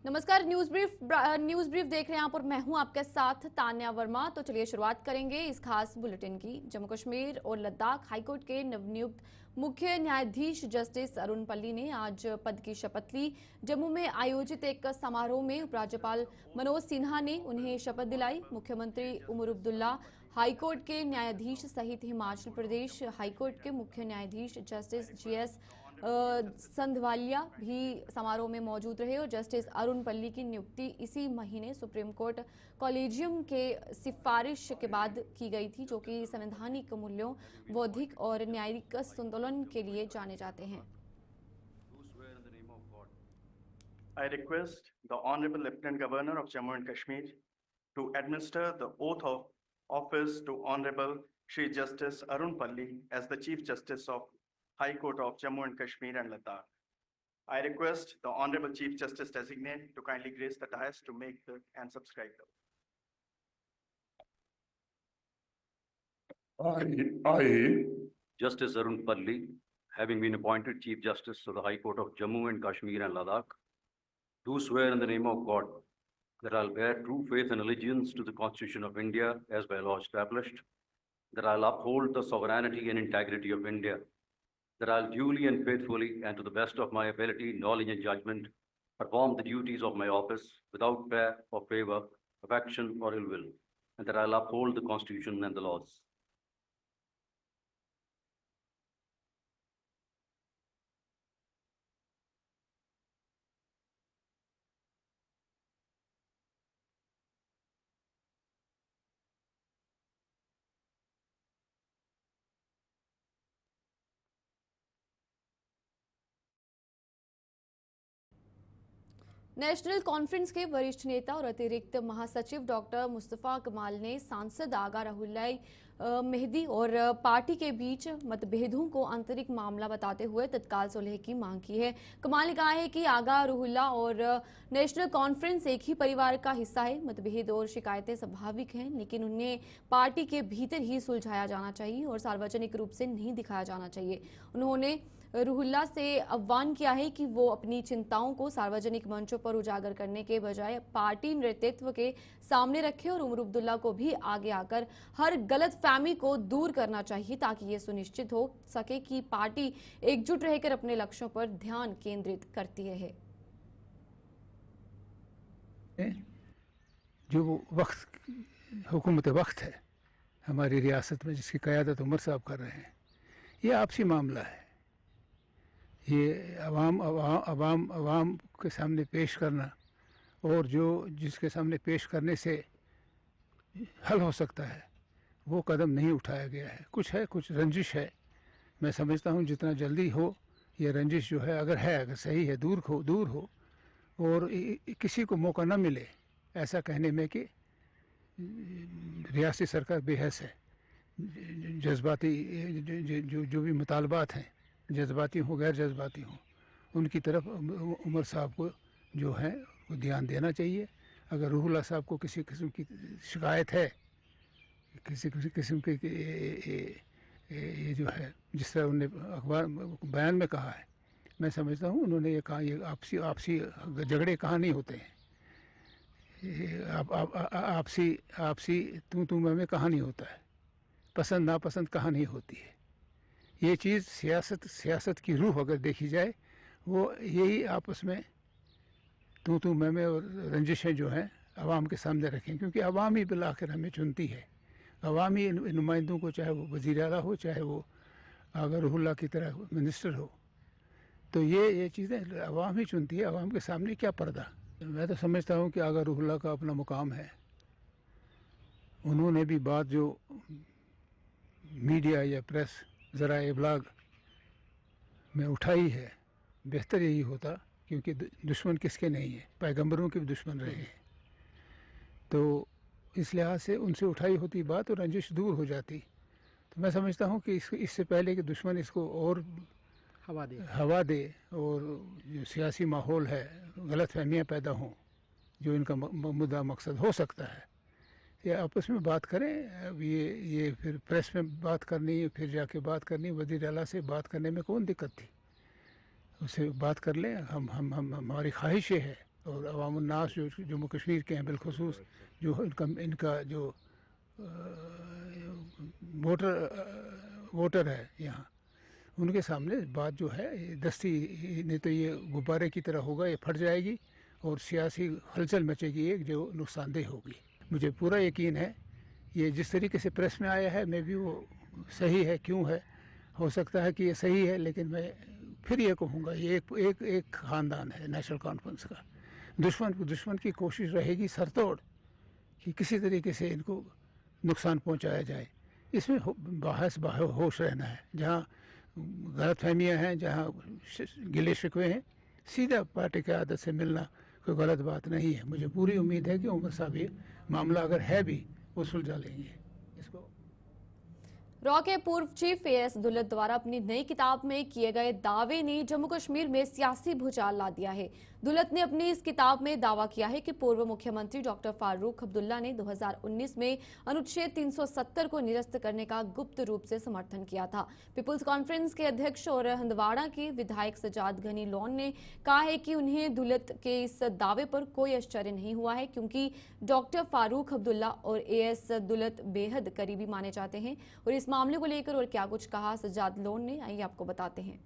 नमस्कार। News brief देख रहे हैं आप और मैं हूं आपके साथ तान्या वर्मा। तो चलिए शुरुआत करेंगे इस खास बुलेटिन की। जम्मू कश्मीर और लद्दाख हाईकोर्ट के नवनियुक्त मुख्य न्यायाधीश जस्टिस अरुण पल्ली ने आज पद की शपथ ली। जम्मू में आयोजित एक समारोह में उपराज्यपाल मनोज सिन्हा ने उन्हें शपथ दिलाई। मुख्यमंत्री उमर अब्दुल्ला, हाईकोर्ट के न्यायाधीश सहित हिमाचल प्रदेश हाईकोर्ट के मुख्य न्यायाधीश जस्टिस जीएस संधवालिया भी समारोह में मौजूद रहे और जस्टिस अरुण पल्ली की नियुक्ति इसी महीने सुप्रीम कोर्ट कॉलेजियम के सिफारिश के बाद की गई थी, जो कि संवैधानिक मूल्यों, बौद्धिक और न्यायिक संतुलन के लिए जाने जाते हैं। I request the Honorable Lieutenant Governor of Jammu and Kashmir to administer the oath of office to Honorable Shri Justice Arun Palli as the Chief Justice of High Court of Jammu and Kashmir and Ladakh. I request the Honorable Chief Justice Designate to kindly grace the dais to make and subscribe the oath. I, Justice Arun Palli, having been appointed Chief Justice of the High Court of Jammu and Kashmir and Ladakh, do swear in the name of God that I'll bear true faith and allegiance to the Constitution of India as by law established, that I'll uphold the sovereignty and integrity of India, that I'll duly and faithfully and to the best of my ability, knowledge and judgment perform the duties of my office without fear or favor, affection or ill will, and that I'll uphold the Constitution and the laws. National conference के वरिष्ठ नेता और अतिरिक्त महासचिव doctor Mustafa कमाल ने सांसद आगा Ruhollah Mehdi और पार्टी के बीच मतभेदों को आंतरिक मामला बताते हुए तत्काल सुलह की मांग की है। कमाल ने कहा है कि आगा रुहुल्ला और नेशनल कॉन्फ्रेंस एक ही परिवार का हिस्सा है। मतभेद और शिकायतें स्वाभाविक हैं, लेकिन उन्हें पार्टी के भीतर ही सुलझाया जाना चाहिए और सार्वजनिक रूप से नहीं दिखाया जाना चाहिए। उन्होंने रुहुल्ला से आह्वान किया है कि वो अपनी चिंताओं को सार्वजनिक मंचों पर उजागर करने के बजाय पार्टी नेतृत्व के सामने रखे और उमर अब्दुल्ला को भी आगे आकर हर गलत फहमी को दूर करना चाहिए, ताकि ये सुनिश्चित हो सके कि पार्टी एकजुट रहकर अपने लक्ष्यों पर ध्यान केंद्रित करती है। जो वक्त हुकूमत वक्त है हमारी रियासत में, जिसकी क़यादत उमर साहब कर रहे हैं, ये आपसी मामला है। ये अवाम के सामने पेश करना और जिसके सामने पेश करने से हल हो सकता है, वो कदम नहीं उठाया गया है। कुछ रंजिश है। मैं समझता हूँ जितना जल्दी हो ये रंजिश जो है, अगर सही है, दूर हो और किसी को मौका न मिले ऐसा कहने में कि रियासती सरकार बेहस है। जज्बाती जो भी मुतालबात हैं, जज्बाती हो गैर जज्बाती हो, उनकी तरफ उमर साहब को जो है वो ध्यान देना चाहिए। अगर रुहुल्ला साहब को किसी किस्म की शिकायत है, किसी किस्म की ये जो है, जिस तरह उन्होंने अखबार बयान में कहा है, मैं समझता हूँ उन्होंने ये कहा, ये आपसी झगड़े कहाँ नहीं होते हैं, आपसी तू में कहाँ नहीं होता है, पसंद नापसंद कहाँ नहीं होती है। ये चीज़ सियासत की रूह अगर देखी जाए, वो यही आपस में तू मैं और रंजिशें जो हैं अवाम के सामने रखें, क्योंकि अवाम ही बिल आखिर हमें चुनती है। अवामी नुमाइंदों को, चाहे वो वज़ीर आला हो, चाहे वो आगा रुहुल्ला की तरह मिनिस्टर हो, तो ये चीज़ें अवाम ही चुनती है। अवाम के सामने क्या पर्दा। मैं तो समझता हूँ कि आगा रुहुल्ला का अपना मुकाम है। उन्होंने भी बात जो मीडिया या प्रेस ज़रा इब्लाग में उठाई है, बेहतर यही होता, क्योंकि दुश्मन किसके नहीं है, पैगंबरों के भी दुश्मन रहे हैं। तो इस लिहाज से उनसे उठाई होती बात और रंजिश दूर हो जाती। तो मैं समझता हूँ कि इससे पहले कि दुश्मन इसको और हवा दे और जो सियासी माहौल है, गलत फहमियाँ पैदा हों, जो इनका मुद्दा मकसद हो सकता है, ये आपस में बात करें। अब ये फिर प्रेस में बात करनी, फिर जाके बात करनी, वज़ीर आला से बात करने में कौन दिक्कत थी, उससे बात कर लें। हमारी ख्वाहिश ये है और अवामुन्नास जो जम्मू कश्मीर के हैं बिलखुसूस जो इनका जो वोटर है यहाँ, उनके सामने बात जो है ये दस्ती नहीं तो ये गुब्बारे की तरह होगा, ये फट जाएगी और सियासी हलचल मचेगी एक जो नुकसानदेह होगी। मुझे पूरा यकीन है ये जिस तरीके से प्रेस में आया है मैं भी वो सही है, क्यों है, हो सकता है कि ये सही है, लेकिन मैं फिर ये कहूँगा ये एक ख़ानदान है नेशनल कॉन्फ्रेंस का। दुश्मन की कोशिश रहेगी सरतोड़ कि किसी तरीके से इनको नुकसान पहुंचाया जाए। इसमें होश रहना है। जहाँ गलतफहमियाँ हैं, जहाँ गिले शिकवे हैं, सीधा पार्टी की आदत से मिलना कोई गलत बात नहीं है। मुझे पूरी उम्मीद है कि उमर साहब ये मामला अगर है भी वो सुलझा लेंगे इसको। रॉ के पूर्व चीफ एएस दुलत द्वारा अपनी नई किताब में किए गए दावे ने जम्मू कश्मीर में सियासी भूचाल ला दिया है। दुलत ने अपनी इस किताब में दावा किया है कि पूर्व मुख्यमंत्री डॉक्टर फारूक अब्दुल्ला ने 2019 में अनुच्छेद 370 को निरस्त करने का गुप्त रूप से समर्थन किया था। पीपुल्स कॉन्फ्रेंस के अध्यक्ष और हंदवाड़ा के विधायक सजाद गनी लॉन ने कहा है कि उन्हें दुलत के इस दावे पर कोई आश्चर्य नहीं हुआ है, क्योंकि डॉक्टर फारूक अब्दुल्ला और एएस दुलत बेहद करीबी माने जाते हैं। और इस मामले को लेकर और क्या कुछ कहा सजाद लोन ने, आइए आपको बताते हैं।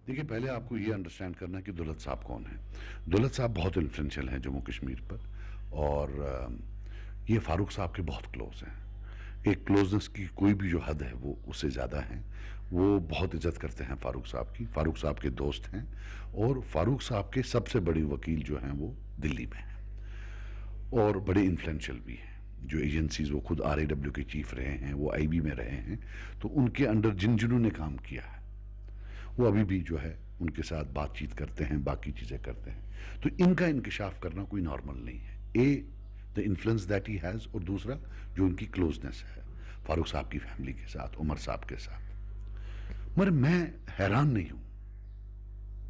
देखिए, पहले आपको ये अंडरस्टैंड करना है कि दुलत साहब कौन है। दुलत साहब बहुत इन्फ्लुएंशियल हैं जम्मू कश्मीर पर, और ये फारूक साहब के बहुत क्लोज हैं। एक क्लोजनेस की कोई भी जो हद है वो उससे ज़्यादा है। वो बहुत इज्जत करते हैं फारूक साहब की, फारूक साहब के दोस्त हैं, और फारूक साहब के सबसे बड़ी वकील जो हैं वो दिल्ली में हैं और बड़े इन्फ्लुएंशियल भी हैं। जो एजेंसीज, वो खुद RAW के चीफ रहे हैं, वो IB में रहे हैं, तो उनके अंडर जिन्होंने काम किया है वो अभी भी जो है उनके साथ बातचीत करते हैं, बाकी चीज़ें करते हैं। तो इनका इंकशाफ करना कोई नॉर्मल नहीं है। The influence that he has, और दूसरा जो उनकी क्लोजनेस है फारूक साहब की फैमिली के साथ, उमर साहब के साथ। मगर मैं हैरान नहीं हूं,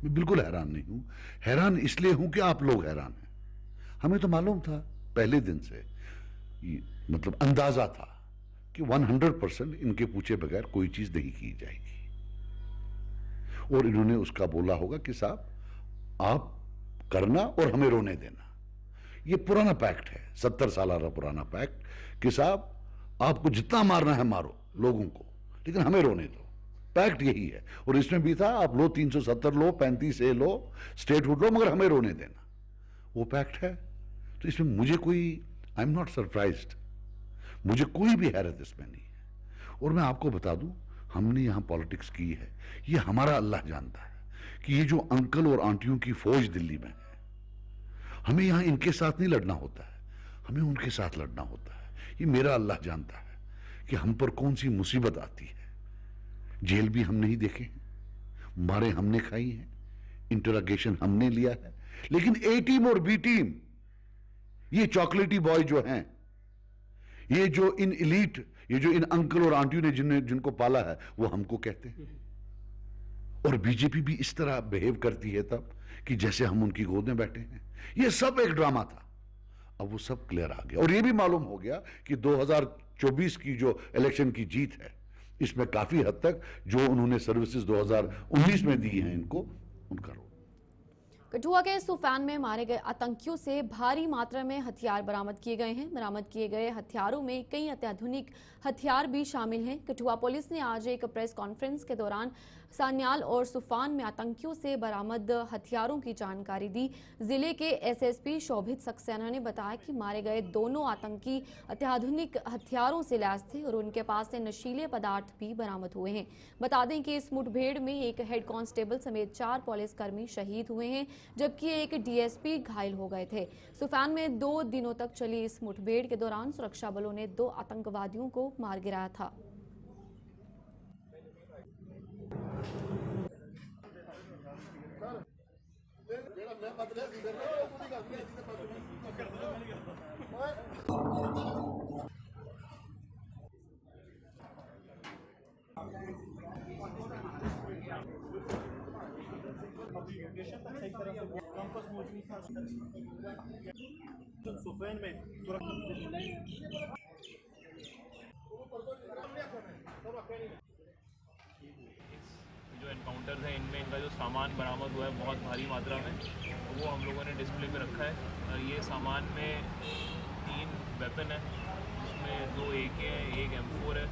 मैं बिल्कुल हैरान नहीं हूं। हैरान इसलिए हूं कि आप लोग हैरान हैं। हमें तो मालूम था पहले दिन से, मतलब अंदाजा था कि 100% इनके पूछे बगैर कोई चीज नहीं की जाएगी, और इन्होंने उसका बोला होगा कि साहब आप करना और हमें रोने देना। ये पुराना पैक्ट है, 70 साल पुराना पैक्ट कि साहब आपको जितना मारना है मारो लोगों को, लेकिन हमें रोने दो। पैक्ट यही है, और इसमें भी था आप लो 370 लो, 35A लो, स्टेटहुड लो, मगर हमें रोने देना। वो पैक्ट है। तो इसमें मुझे कोई, आई एम नॉट सरप्राइज्ड, मुझे कोई भी हैरत इसमें नहीं है। और मैं आपको बता दूं, हमने यहां पॉलिटिक्स की है, ये हमारा अल्लाह जानता है कि ये जो अंकल और आंटियों की फौज दिल्ली में है, हमें यहां इनके साथ नहीं लड़ना होता है, हमें उनके साथ लड़ना होता है। ये मेरा अल्लाह जानता है कि हम पर कौन सी मुसीबत आती है। जेल भी हम नहीं देखे हैं, मारे हमने खाई हैं, इंटरोगेशन हमने लिया है, लेकिन A टीम और B टीम, ये चॉकलेटी बॉय जो हैं, ये जो इन एलीट, ये जो इन अंकल और आंटियों ने जिनको पाला है, वो हमको कहते हैं। और बीजेपी भी इस तरह बिहेव करती है तब कि जैसे हम उनकी गोद में बैठे हैं। ये सब एक ड्रामा था। अब वो सब क्लियर आ गया, और ये भी मालूम हो गया कि 2024 की जो इलेक्शन की जीत है, इसमें काफी हद तक जो उन्होंने सर्विसेज 2019 में दी हैं इनको, उनका रोल। कठुआ के सुफान में मारे गए आतंकियों से भारी मात्रा में हथियार बरामद किए गए हैं। बरामद किए गए हथियारों में कई अत्याधुनिक हथियार भी शामिल हैं। कठुआ पुलिस ने आज एक प्रेस कॉन्फ्रेंस के दौरान सान्याल और सुफान में आतंकियों से बरामद हथियारों की जानकारी दी। जिले के SSP शोभित सक्सेना ने बताया कि मारे गए दोनों आतंकी अत्याधुनिक हथियारों से लैस थे और उनके पास से नशीले पदार्थ भी बरामद हुए हैं। बता दें कि इस मुठभेड़ में एक हेड कांस्टेबल समेत 4 पुलिसकर्मी शहीद हुए हैं, जबकि एक DSP घायल हो गए थे। सुफान में 2 दिनों तक चली इस मुठभेड़ के दौरान सुरक्षा बलों ने 2 आतंकवादियों को मार गिराया था। सुफैन में जो काउंटर्स हैं, इनमें इनका जो सामान बरामद हुआ है बहुत भारी मात्रा में, तो वो हम लोगों ने डिस्प्ले पे रखा है। ये सामान में 3 वेपन है, जिसमें 2 AK हैं, 1 M4 है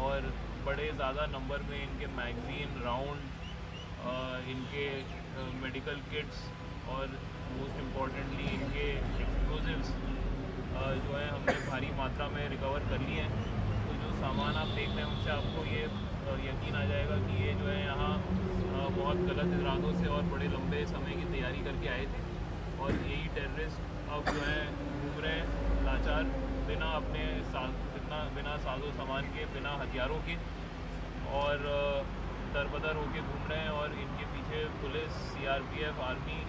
और बड़े ज़्यादा नंबर में इनके मैगज़ीन, राउंड, इनके मेडिकल किट्स और मोस्ट इम्पॉर्टेंटली इनके एक्सप्लोजिव्स जो है हमने भारी मात्रा में रिकवर कर लिए हैं। तो जो सामान आप देख रहे हैं उनसे आपको ये यकीन आ जाएगा कि ये जो है यहाँ बहुत गलत इरादों से और बड़े लंबे समय की तैयारी करके आए थे और यही टेररिस्ट अब जो है घूम रहे हैं लाचार, बिना साजो सामान के, बिना हथियारों के और दरबदर होके घूम रहे हैं और इनके पीछे पुलिस, CRPF, आर्मी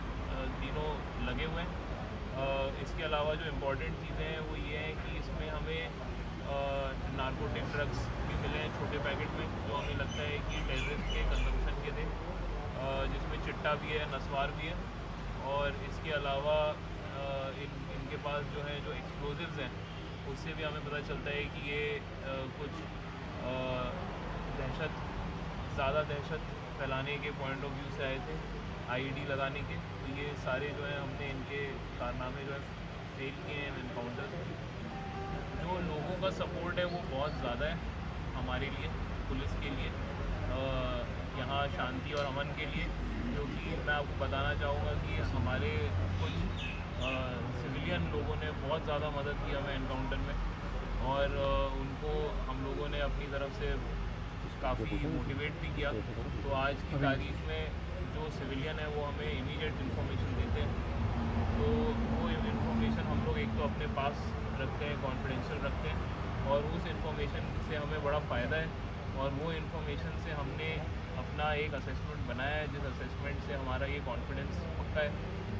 तीनों लगे हुए हैं। इसके अलावा जो इम्पोर्टेंट चीज़ें हैं वो ये हैं कि इसमें हमें नारकोटिक ड्रग्स भी मिले हैं छोटे पैकेट में, जो हमें लगता है कि टेररिस्ट के कंजम्पशन के थे, जिसमें चिट्टा भी है, नस्वार भी है और इसके अलावा इनके पास जो है जो एक्सप्लोजिव्स हैं उससे भी हमें पता चलता है कि ये कुछ ज़्यादा दहशत फैलाने के पॉइंट ऑफ व्यू से आए थे, IED लगाने के। तो ये सारे जो है हमने इनके कारनामे जो है फेल किए हैं एनकाउंटर। जो लोगों का सपोर्ट है वो बहुत ज़्यादा है हमारे लिए, पुलिस के लिए, यहाँ शांति और अमन के लिए, क्योंकि मैं आपको बताना चाहूँगा कि हमारे कुछ सिविलियन लोगों ने बहुत ज़्यादा मदद की हमें एनकाउंटर में और उनको हम लोगों ने अपनी तरफ से काफ़ी मोटिवेट भी किया। तो आज की तारीख में जो सिविलियन है वो हमें इमीडिएट इन्फॉर्मेशन देते हैं, तो वो इन्फॉर्मेशन हम लोग एक तो अपने पास रखते हैं, कॉन्फिडेंशियल रखते हैं और उस इन्फॉर्मेशन से हमें बड़ा फ़ायदा है और वो इन्फॉर्मेशन से हमने अपना एक असेसमेंट बनाया है, जिस असेसमेंट से हमारा ये कॉन्फिडेंस पक्का है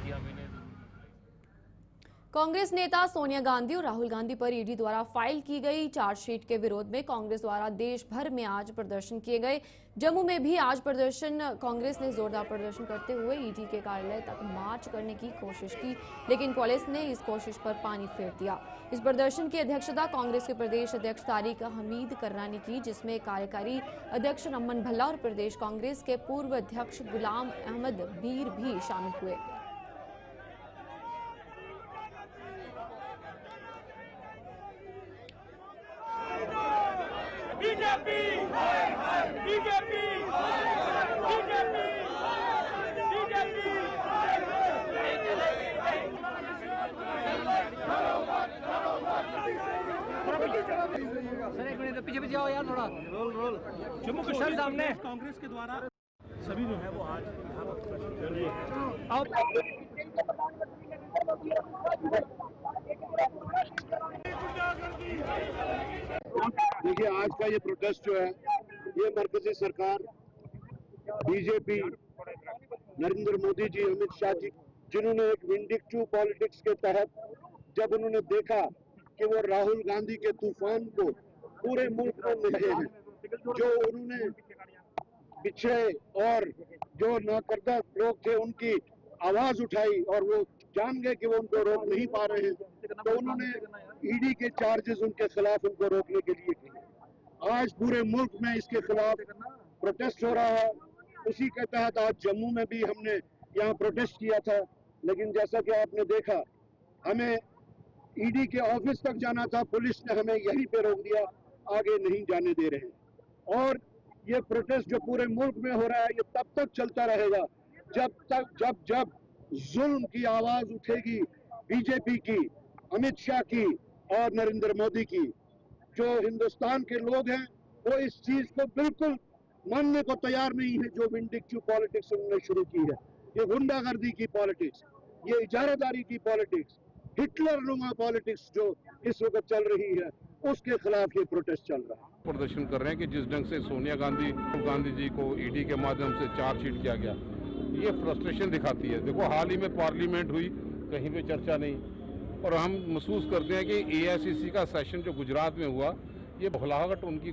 कि हम इन्हें। कांग्रेस नेता सोनिया गांधी और राहुल गांधी पर ईडी द्वारा फाइल की गई चार्जशीट के विरोध में कांग्रेस द्वारा देश भर में आज प्रदर्शन किए गए। जम्मू में भी आज कांग्रेस ने जोरदार प्रदर्शन करते हुए ईडी के कार्यालय तक मार्च करने की कोशिश की, लेकिन पुलिस ने इस कोशिश पर पानी फेर दिया। इस प्रदर्शन की अध्यक्षता कांग्रेस के प्रदेश अध्यक्ष तारिक हमीद कर्रा ने की, जिसमें कार्यकारी अध्यक्ष रमन भल्ला और प्रदेश कांग्रेस के पूर्व अध्यक्ष गुलाम अहमद बीर भी शामिल हुए। BJP BJP BJP BJP sir एक मिनट पीछे आओ यार थोड़ा। रोल जम्मू कश्मीर सामने कांग्रेस के द्वारा सभी जो है वो आज देखिए, आज का ये प्रोटेस्ट जो है ये मरकजी सरकार, बीजेपी, नरेंद्र मोदी जी, अमित शाह जी, जिन्होंने एक विंडिक्टिव पॉलिटिक्स के तहत जब उन्होंने देखा कि वो राहुल गांधी के तूफान को पूरे मुल्क में ले रहे हैं, जो उन्होंने पिछड़े और जो नाकर्दा लोग थे उनकी आवाज उठाई और वो जान गए कि वो उनको रोक नहीं पा रहे हैं, तो उन्होंने ईडी के चार्जेस उनके खिलाफ उनको रोकने के लिए किए। आज पूरे मुल्क में इसके खिलाफ प्रोटेस्ट हो रहा है। उसी के तहत आज जम्मू में भी हमने यहाँ प्रोटेस्ट किया था, लेकिन जैसा कि आपने देखा हमें ईडी के ऑफिस तक जाना था, पुलिस ने हमें यहीं पे रोक दिया, आगे नहीं जाने दे रहे हैं। और ये प्रोटेस्ट जो पूरे मुल्क में हो रहा है ये तब तक चलता रहेगा जब जुल्म की आवाज उठेगी बीजेपी की, अमित शाह की और नरेंद्र मोदी की। जो हिंदुस्तान के लोग हैं वो इस चीज को बिल्कुल मानने को तैयार नहीं है। जो विंडिक्टिव पॉलिटिक्स उन्होंने शुरू की है, ये गुंडागर्दी की पॉलिटिक्स, ये इजारादारी की पॉलिटिक्स, हिटलर नुमा पॉलिटिक्स जो इस वक्त चल रही है, उसके खिलाफ ये प्रोटेस्ट चल रहा है। प्रदर्शन कर रहे हैं कि जिस ढंग से सोनिया गांधी जी को ईडी के माध्यम से चार्जशीट किया गया, ये फ्रस्ट्रेशन दिखाती है। देखो, हाल ही में पार्लियामेंट हुई, कहीं पे चर्चा नहीं, और हम महसूस करते हैं कि AICC का सेशन जो गुजरात में हुआ, ये भुलाहट उनकी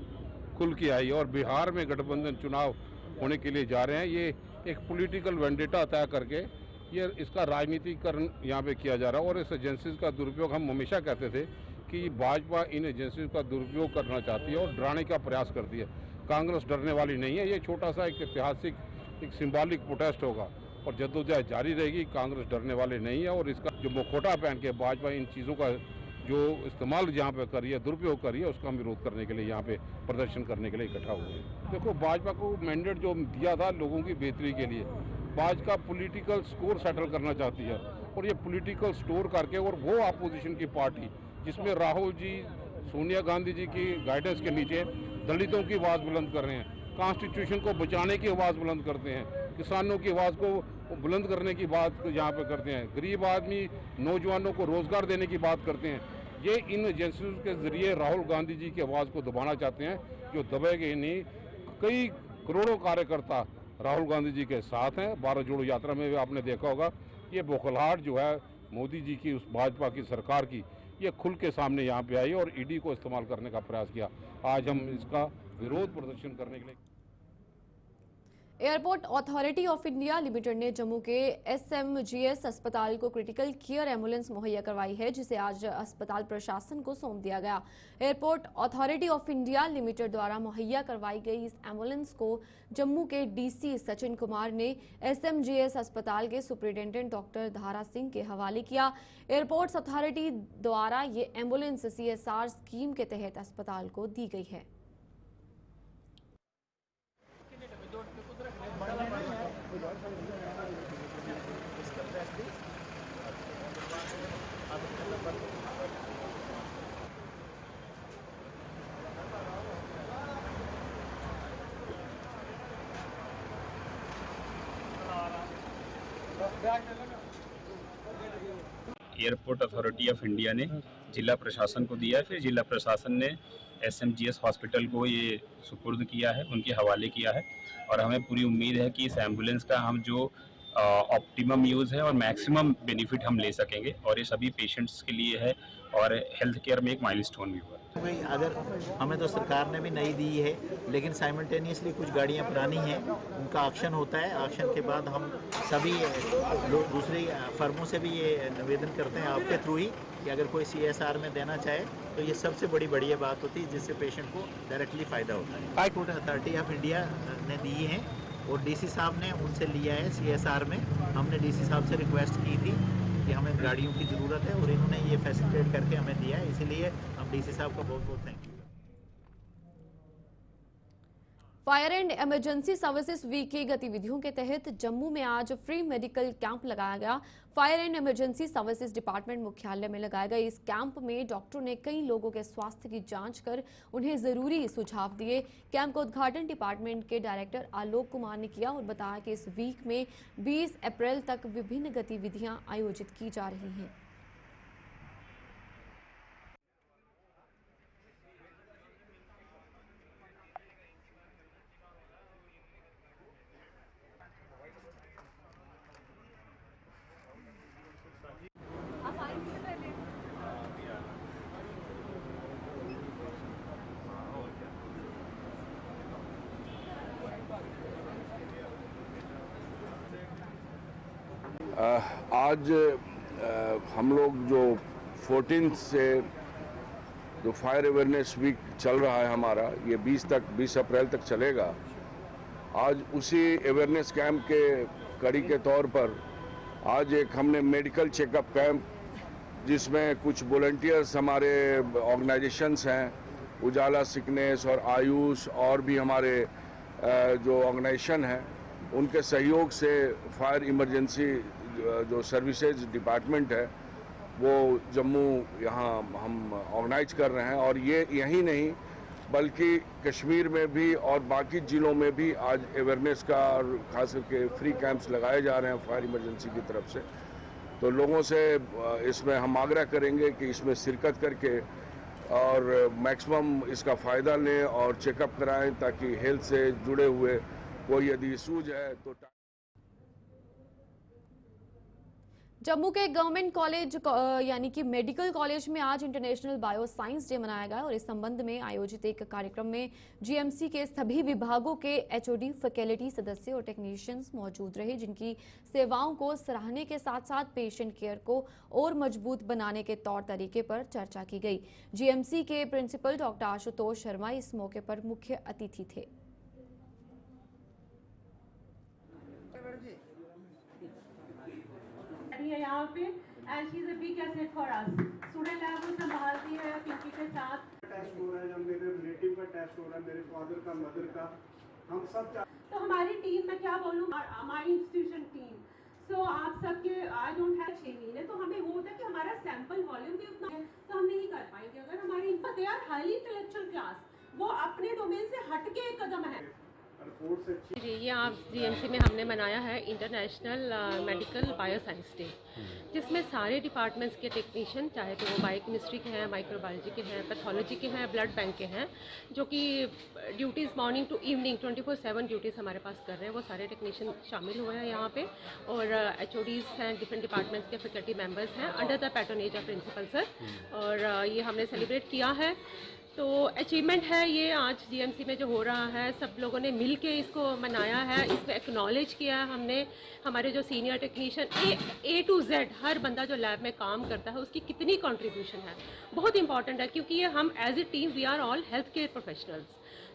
खुल के आई और बिहार में गठबंधन चुनाव होने के लिए जा रहे हैं। ये एक पॉलिटिकल वेंडेटा तय करके ये इसका राजनीतिकरण यहाँ पे किया जा रहा है और इस एजेंसीज का दुरुपयोग, हम हमेशा कहते थे कि भाजपा इन एजेंसीज का दुरुपयोग करना चाहती है और डराने का प्रयास करती है। कांग्रेस डरने वाली नहीं है। ये छोटा सा एक ऐतिहासिक एक सिंबॉलिक प्रोटेस्ट होगा और जद्दोजहद जारी रहेगी। कांग्रेस डरने वाले नहीं है और इसका जो मुखौटा पहन के भाजपा इन चीज़ों का जो इस्तेमाल यहाँ पे कर रही है, दुरुपयोग कर रही है, उसका हम विरोध करने के लिए यहाँ पे प्रदर्शन करने के लिए इकट्ठा हुए हैं। देखो, भाजपा को मैंडेट जो दिया था लोगों की बेहतरी के लिए, भाजपा पॉलिटिकल स्कोर सेटल करना चाहती है और ये पॉलिटिकल स्टोर करके, और वो अपोजिशन की पार्टी जिसमें राहुल जी सोनिया गांधी जी की गाइडेंस के नीचे दलितों की आवाज़ बुलंद कर रहे हैं, कॉन्स्टिट्यूशन को बचाने की आवाज़ बुलंद करते हैं, किसानों की आवाज़ को बुलंद करने की बात यहाँ पे करते हैं, गरीब आदमी नौजवानों को रोज़गार देने की बात करते हैं। ये इन एजेंसियों के ज़रिए राहुल गांधी जी की आवाज़ को दबाना चाहते हैं, जो दबेगे नहीं। कई करोड़ों कार्यकर्ता राहुल गांधी जी के साथ हैं। भारत जोड़ो यात्रा में भी आपने देखा होगा, ये बौखलाहट जो है मोदी जी की, उस भाजपा की सरकार की, ये खुल के सामने यहाँ पे आई और ईडी को इस्तेमाल करने का प्रयास किया। आज हम इसका विरोध प्रदर्शन करने के लिए airport authority of India limited ने जम्मू के SMGS अस्पताल को क्रिटिकल केयर एम्बुलेंस मुहैया करवाई है, जिसे आज अस्पताल प्रशासन को सौंप दिया गया। Airport authority of India limited द्वारा मुहैया करवाई गई इस एम्बुलेंस को जम्मू के DC सचिन कुमार ने SMGS अस्पताल के सुपरिटेंडेंट डॉक्टर धारा सिंह के हवाले किया। एयरपोर्ट्स अथॉरिटी द्वारा ये एम्बुलेंस CSR स्कीम के तहत अस्पताल को दी गई है। एयरपोर्ट अथॉरिटी ऑफ इंडिया ने जिला प्रशासन को दिया है, फिर जिला प्रशासन ने SMGS हॉस्पिटल को ये सुपुर्द किया है, उनके हवाले किया है। और हमें पूरी उम्मीद है कि इस एम्बुलेंस का हम जो ऑप्टिमम यूज़ है और मैक्सिमम बेनिफिट हम ले सकेंगे, और ये सभी पेशेंट्स के लिए है और हेल्थ केयर में एक माइलस्टोन भी हुआ। अगर हमें तो सरकार ने भी नई दी है, लेकिन साइमल्टेनियसली कुछ गाड़ियां पुरानी हैं, उनका ऑक्शन होता है। ऑक्शन के बाद हम सभी दूसरी फर्मों से भी ये निवेदन करते हैं आपके थ्रू ही कि अगर कोई CSR में देना चाहे तो ये सबसे बढ़िया बात होती है, जिससे पेशेंट को डायरेक्टली फ़ायदा होता है। एयरपोर्ट अथॉरिटी ऑफ इंडिया ने दी है और DC साहब ने उनसे लिया है CSR में। हमने DC साहब से रिक्वेस्ट की थी कि हमें गाड़ियों की ज़रूरत है और इन्होंने ये फैसिलिटेट करके हमें दिया है, इसीलिए हम DC साहब का बहुत thank you. Fire and emergency services week की गतिविधियों के तहत जम्मू में आज फ्री मेडिकल कैंप लगाया गया। Fire and emergency services department मुख्यालय में लगाए गए इस कैंप में डॉक्टरों ने कई लोगों के स्वास्थ्य की जांच कर उन्हें जरूरी सुझाव दिए। कैंप का उद्घाटन डिपार्टमेंट के डायरेक्टर आलोक कुमार ने किया और बताया कि इस वीक में 20 अप्रैल तक विभिन्न गतिविधियां आयोजित की जा रही हैं। आज हम लोग जो 14 से जो फायर अवेयरनेस वीक चल रहा है हमारा, ये 20 अप्रैल तक चलेगा। आज उसी अवेयरनेस कैंप के कड़ी के तौर पर आज एक हमने मेडिकल चेकअप कैंप, जिसमें कुछ वॉलंटियर्स हमारे ऑर्गेनाइजेशंस हैं, उजाला सिकनेस और आयुष और भी हमारे जो ऑर्गेनाइजेशन हैं, उनके सहयोग से फायर इमरजेंसी जो सर्विसेज डिपार्टमेंट है वो जम्मू यहाँ हम ऑर्गेनाइज कर रहे हैं। और ये यही नहीं बल्कि कश्मीर में भी और बाकी ज़िलों में भी आज अवेयरनेस का और खास करके फ्री कैंप्स लगाए जा रहे हैं फायर इमरजेंसी की तरफ से। तो लोगों से इसमें हम आग्रह करेंगे कि इसमें शिरकत करके और मैक्सिमम इसका फ़ायदा लें और चेकअप कराएं, ताकि हेल्थ से जुड़े हुए कोई यदि सूझ है तो। जम्मू के गवर्नमेंट कॉलेज यानी कि मेडिकल कॉलेज में आज इंटरनेशनल बायो साइंस डे मनाया गया और इस संबंध में आयोजित एक कार्यक्रम में GMC के सभी विभागों के HOD, फैकल्टी सदस्य और टेक्नीशियंस मौजूद रहे, जिनकी सेवाओं को सराहने के साथ साथ पेशेंट केयर को और मजबूत बनाने के तौर तरीके पर चर्चा की गई। GMC के प्रिंसिपल डॉक्टर आशुतोष शर्मा इस मौके पर मुख्य अतिथि थे। यहाँ पे and she is a big asset for us. Student lab वो संभालती है पिंकी के साथ। टेस्ट हो रहा है, जब मेरे रिलेटिव का टेस्ट हो रहा है, मेरे फादर का, मदर का, हम सब तो हमारी टीम में क्या बोलूँ, हमारी इंस्टीट्यूशन टीम आप सबके आई डोंट हैव 6 महीने, तो हमें वो होता है कि हमारा सैंपल वॉल्यूम भी उतना है तो हम नहीं कर पाएंगे। अगर हमारे they are highly intellectual class, वो अपने डोमेन से हटके एक कदम है। जी, ये आप जीएमसी में हमने मनाया है इंटरनेशनल मेडिकल बायोसाइंस डे, जिसमें सारे डिपार्टमेंट्स के टेक्नीशियन, चाहे तो वो बायोकेमिस्ट्री के हैं, माइक्रोबायोलॉजी के हैं, पैथोलॉजी के हैं, ब्लड बैंक के हैं, जो कि duties morning to evening 24/7 duties हमारे पास कर रहे हैं, वो सारे टेक्नीशियन शामिल हुए हैं यहाँ पे। और HODs हैं, डिफरेंट डिपार्टमेंट्स के फैकल्टी मेम्बर्स हैं under the patronage of principal sir. और ये हमने सेलिब्रेट किया है, तो अचीवमेंट है ये आज जीएमसी में जो हो रहा है। सब लोगों ने मिल के इसको मनाया है, इसको एक्नॉलेज किया है हमने। हमारे जो senior technician A to Z हर बंदा जो लैब में काम करता है उसकी कितनी कंट्रीब्यूशन है, बहुत इंपॉर्टेंट है, क्योंकि ये हम as a team we are all health care professionals.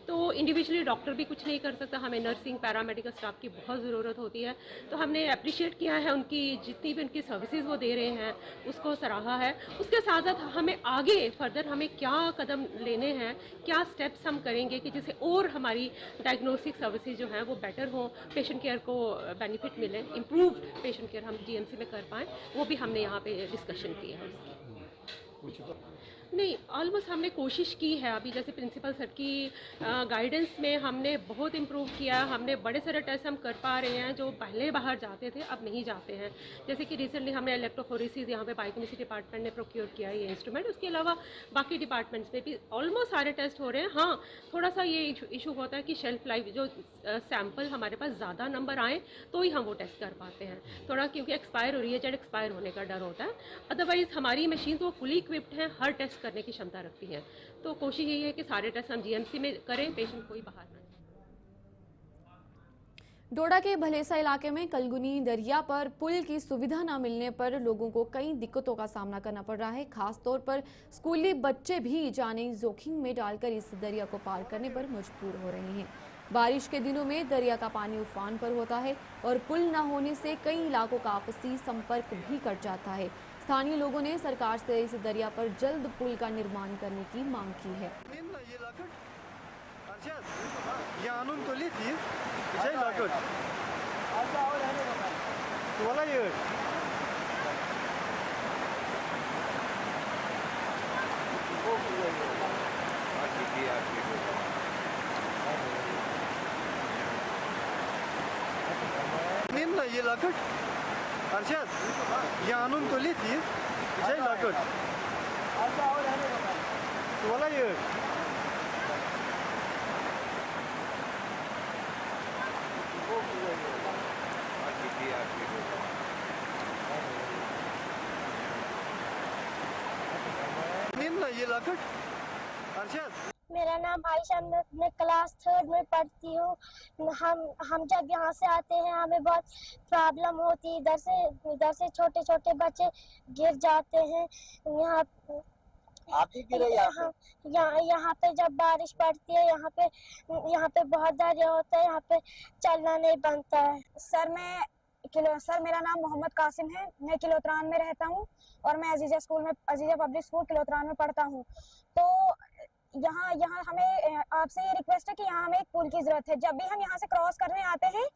तो इंडिविजुअली डॉक्टर भी कुछ नहीं कर सकता, हमें नर्सिंग पैरामेडिकल स्टाफ की बहुत ज़रूरत होती है। तो हमने अप्रिशिएट किया है उनकी जितनी भी उनकी सर्विसेज वो दे रहे हैं, उसको सराहा है। उसके साथ साथ हमें आगे फर्दर हमें क्या कदम लेने हैं, क्या स्टेप्स हम करेंगे कि जिससे और हमारी डायग्नोस्टिक सर्विसेज जो हैं वो बेटर हों, पेशेंट केयर को बेनिफिट मिले, इम्प्रूव्ड पेशेंट केयर हम जीएमसी में कर पाएँ, वो भी हमने यहाँ पे डिस्कशन किया है उसकी। नहीं, ऑलमोस्ट हमने कोशिश की है। अभी जैसे प्रिंसिपल सर की गाइडेंस में हमने बहुत इम्प्रूव किया। हमने बड़े सारे टेस्ट हम कर पा रहे हैं जो पहले बाहर जाते थे अब नहीं जाते हैं। जैसे कि रिसेंटली हमने इलेक्ट्रोफोरेसिस यहाँ पे बायोकेमिस्ट्री डिपार्टमेंट ने प्रोक्योर किया है ये इंस्ट्रूमेंट। उसके अलावा बाकी डिपार्टमेंट्स में भी ऑलमोस्ट सारे टेस्ट हो रहे हैं। हाँ, थोड़ा सा ये इशू होता है कि शेल्फ लाइफ, जो सैम्पल हमारे पास ज़्यादा नंबर आए तो ही हम वो टेस्ट कर पाते हैं थोड़ा, क्योंकि एक्सपायर हो रही है, जेड एक्सपायर होने का डर होता है। अदरवाइज़ हमारी मशीन तो फुली इक्विप्ड है, हर टेस्ट करने की क्षमता रखती हैं। तो कोशिश यही है कि सारे टेस्ट हम जीएमसी में करें, पेशेंट कोई बाहर ना। डोडा के भलेसा इलाके में कलगुनी दरिया पर पुल की सुविधा न मिलने पर लोगों को कई दिक्कतों का सामना करना पड़ रहा है। खास तौर पर स्कूली बच्चे भी जाने जोखिम में डालकर इस दरिया को पार करने पर मजबूर हो रहे हैं। बारिश के दिनों में दरिया का पानी उफान पर होता है और पुल न होने से कई इलाकों का आपसी संपर्क भी कट जाता है। स्थानीय लोगों ने सरकार से इस दरिया पर जल्द पुल का निर्माण करने की मांग की है। ये लकट अर्शद ये आणून तोली थी जय लकट वाला ये ये लकट अर्शद। मेरा नाम आयशा, मैं क्लास 3 में पढ़ती हूँ। हम जब यहाँ से आते हैं हमें बहुत प्रॉब्लम होती है। इधर से छोटे छोटे बच्चे गिर जाते हैं। यहाँ पे जब बारिश पड़ती है यहाँ पे बहुत दरिया होता है, यहाँ पे चलना नहीं बनता है। सर मेरा नाम मोहम्मद कासिम है, मैं किलोत्रान में रहता हूँ और मैं अजीजा पब्लिक स्कूल किलोत्रान में पढ़ता हूँ। तो यहाँ हमें आपसे ये रिक्वेस्ट है कि यहाँ हमें एक पुल की जरूरत है। जब भी हम यहाँ से क्रॉस करने आते हैं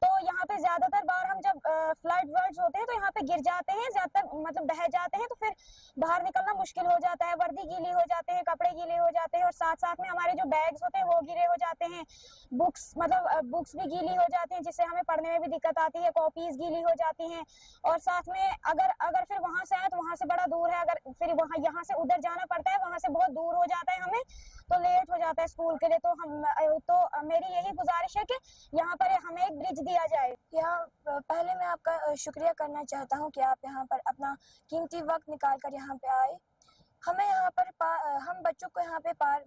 तो यहाँ पे ज्यादातर बार हम जब फ्लड वर्ड्स होते हैं तो यहाँ पे गिर जाते हैं, ज्यादातर मतलब बह जाते हैं, तो फिर बाहर निकलना मुश्किल हो जाता है। वर्दी गीली हो जाते हैं, कपड़े गीले हो जाते हैं और साथ साथ में हमारे जो बैग्स होते हैं वो गीले हो जाते हैं। बुक्स भी गीली हो जाती हैं, जिससे हमें पढ़ने में भी दिक्कत आती है। कॉपीज गीली हो जाती हैं और साथ में अगर फिर वहां से आए तो वहां से बड़ा दूर है, अगर फिर यहाँ से उधर जाना पड़ता है, वहां से बहुत दूर हो जाता है हमें, तो लेट हो जाता है स्कूल के लिए। तो मेरी यही गुजारिश है कि यहाँ पर हमें एक ब्रिज दिया जाए। पहले मैं आपका शुक्रिया करना चाहता हूँ कि आप यहाँ पर अपना कीमती वक्त निकाल कर यहाँ पे आए। हमें यहाँ पर हम बच्चों को यहाँ पे पार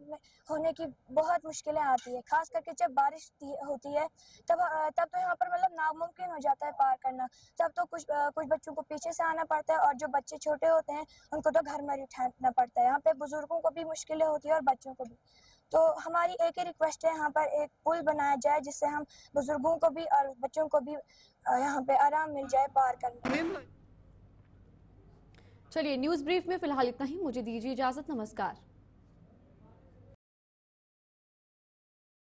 होने की बहुत मुश्किलें आती है, खास करके जब बारिश होती है तब तो यहाँ पर मतलब नामुमकिन हो जाता है पार करना। तब तो कुछ बच्चों को पीछे से आना पड़ता है और जो बच्चे छोटे होते हैं उनको तो घर में उठाना पड़ता है। यहाँ पे बुजुर्गों को भी मुश्किलें होती है और बच्चों को भी। तो हमारी एक ही रिक्वेस्ट है, यहाँ पर एक पुल बनाया जाए जिससे हम बुजुर्गों को भी और बच्चों को भी यहाँ पे आराम मिल जाए पार करने में। चलिए न्यूज ब्रीफ में फिलहाल इतना ही, मुझे दीजिए इजाजत, नमस्कार।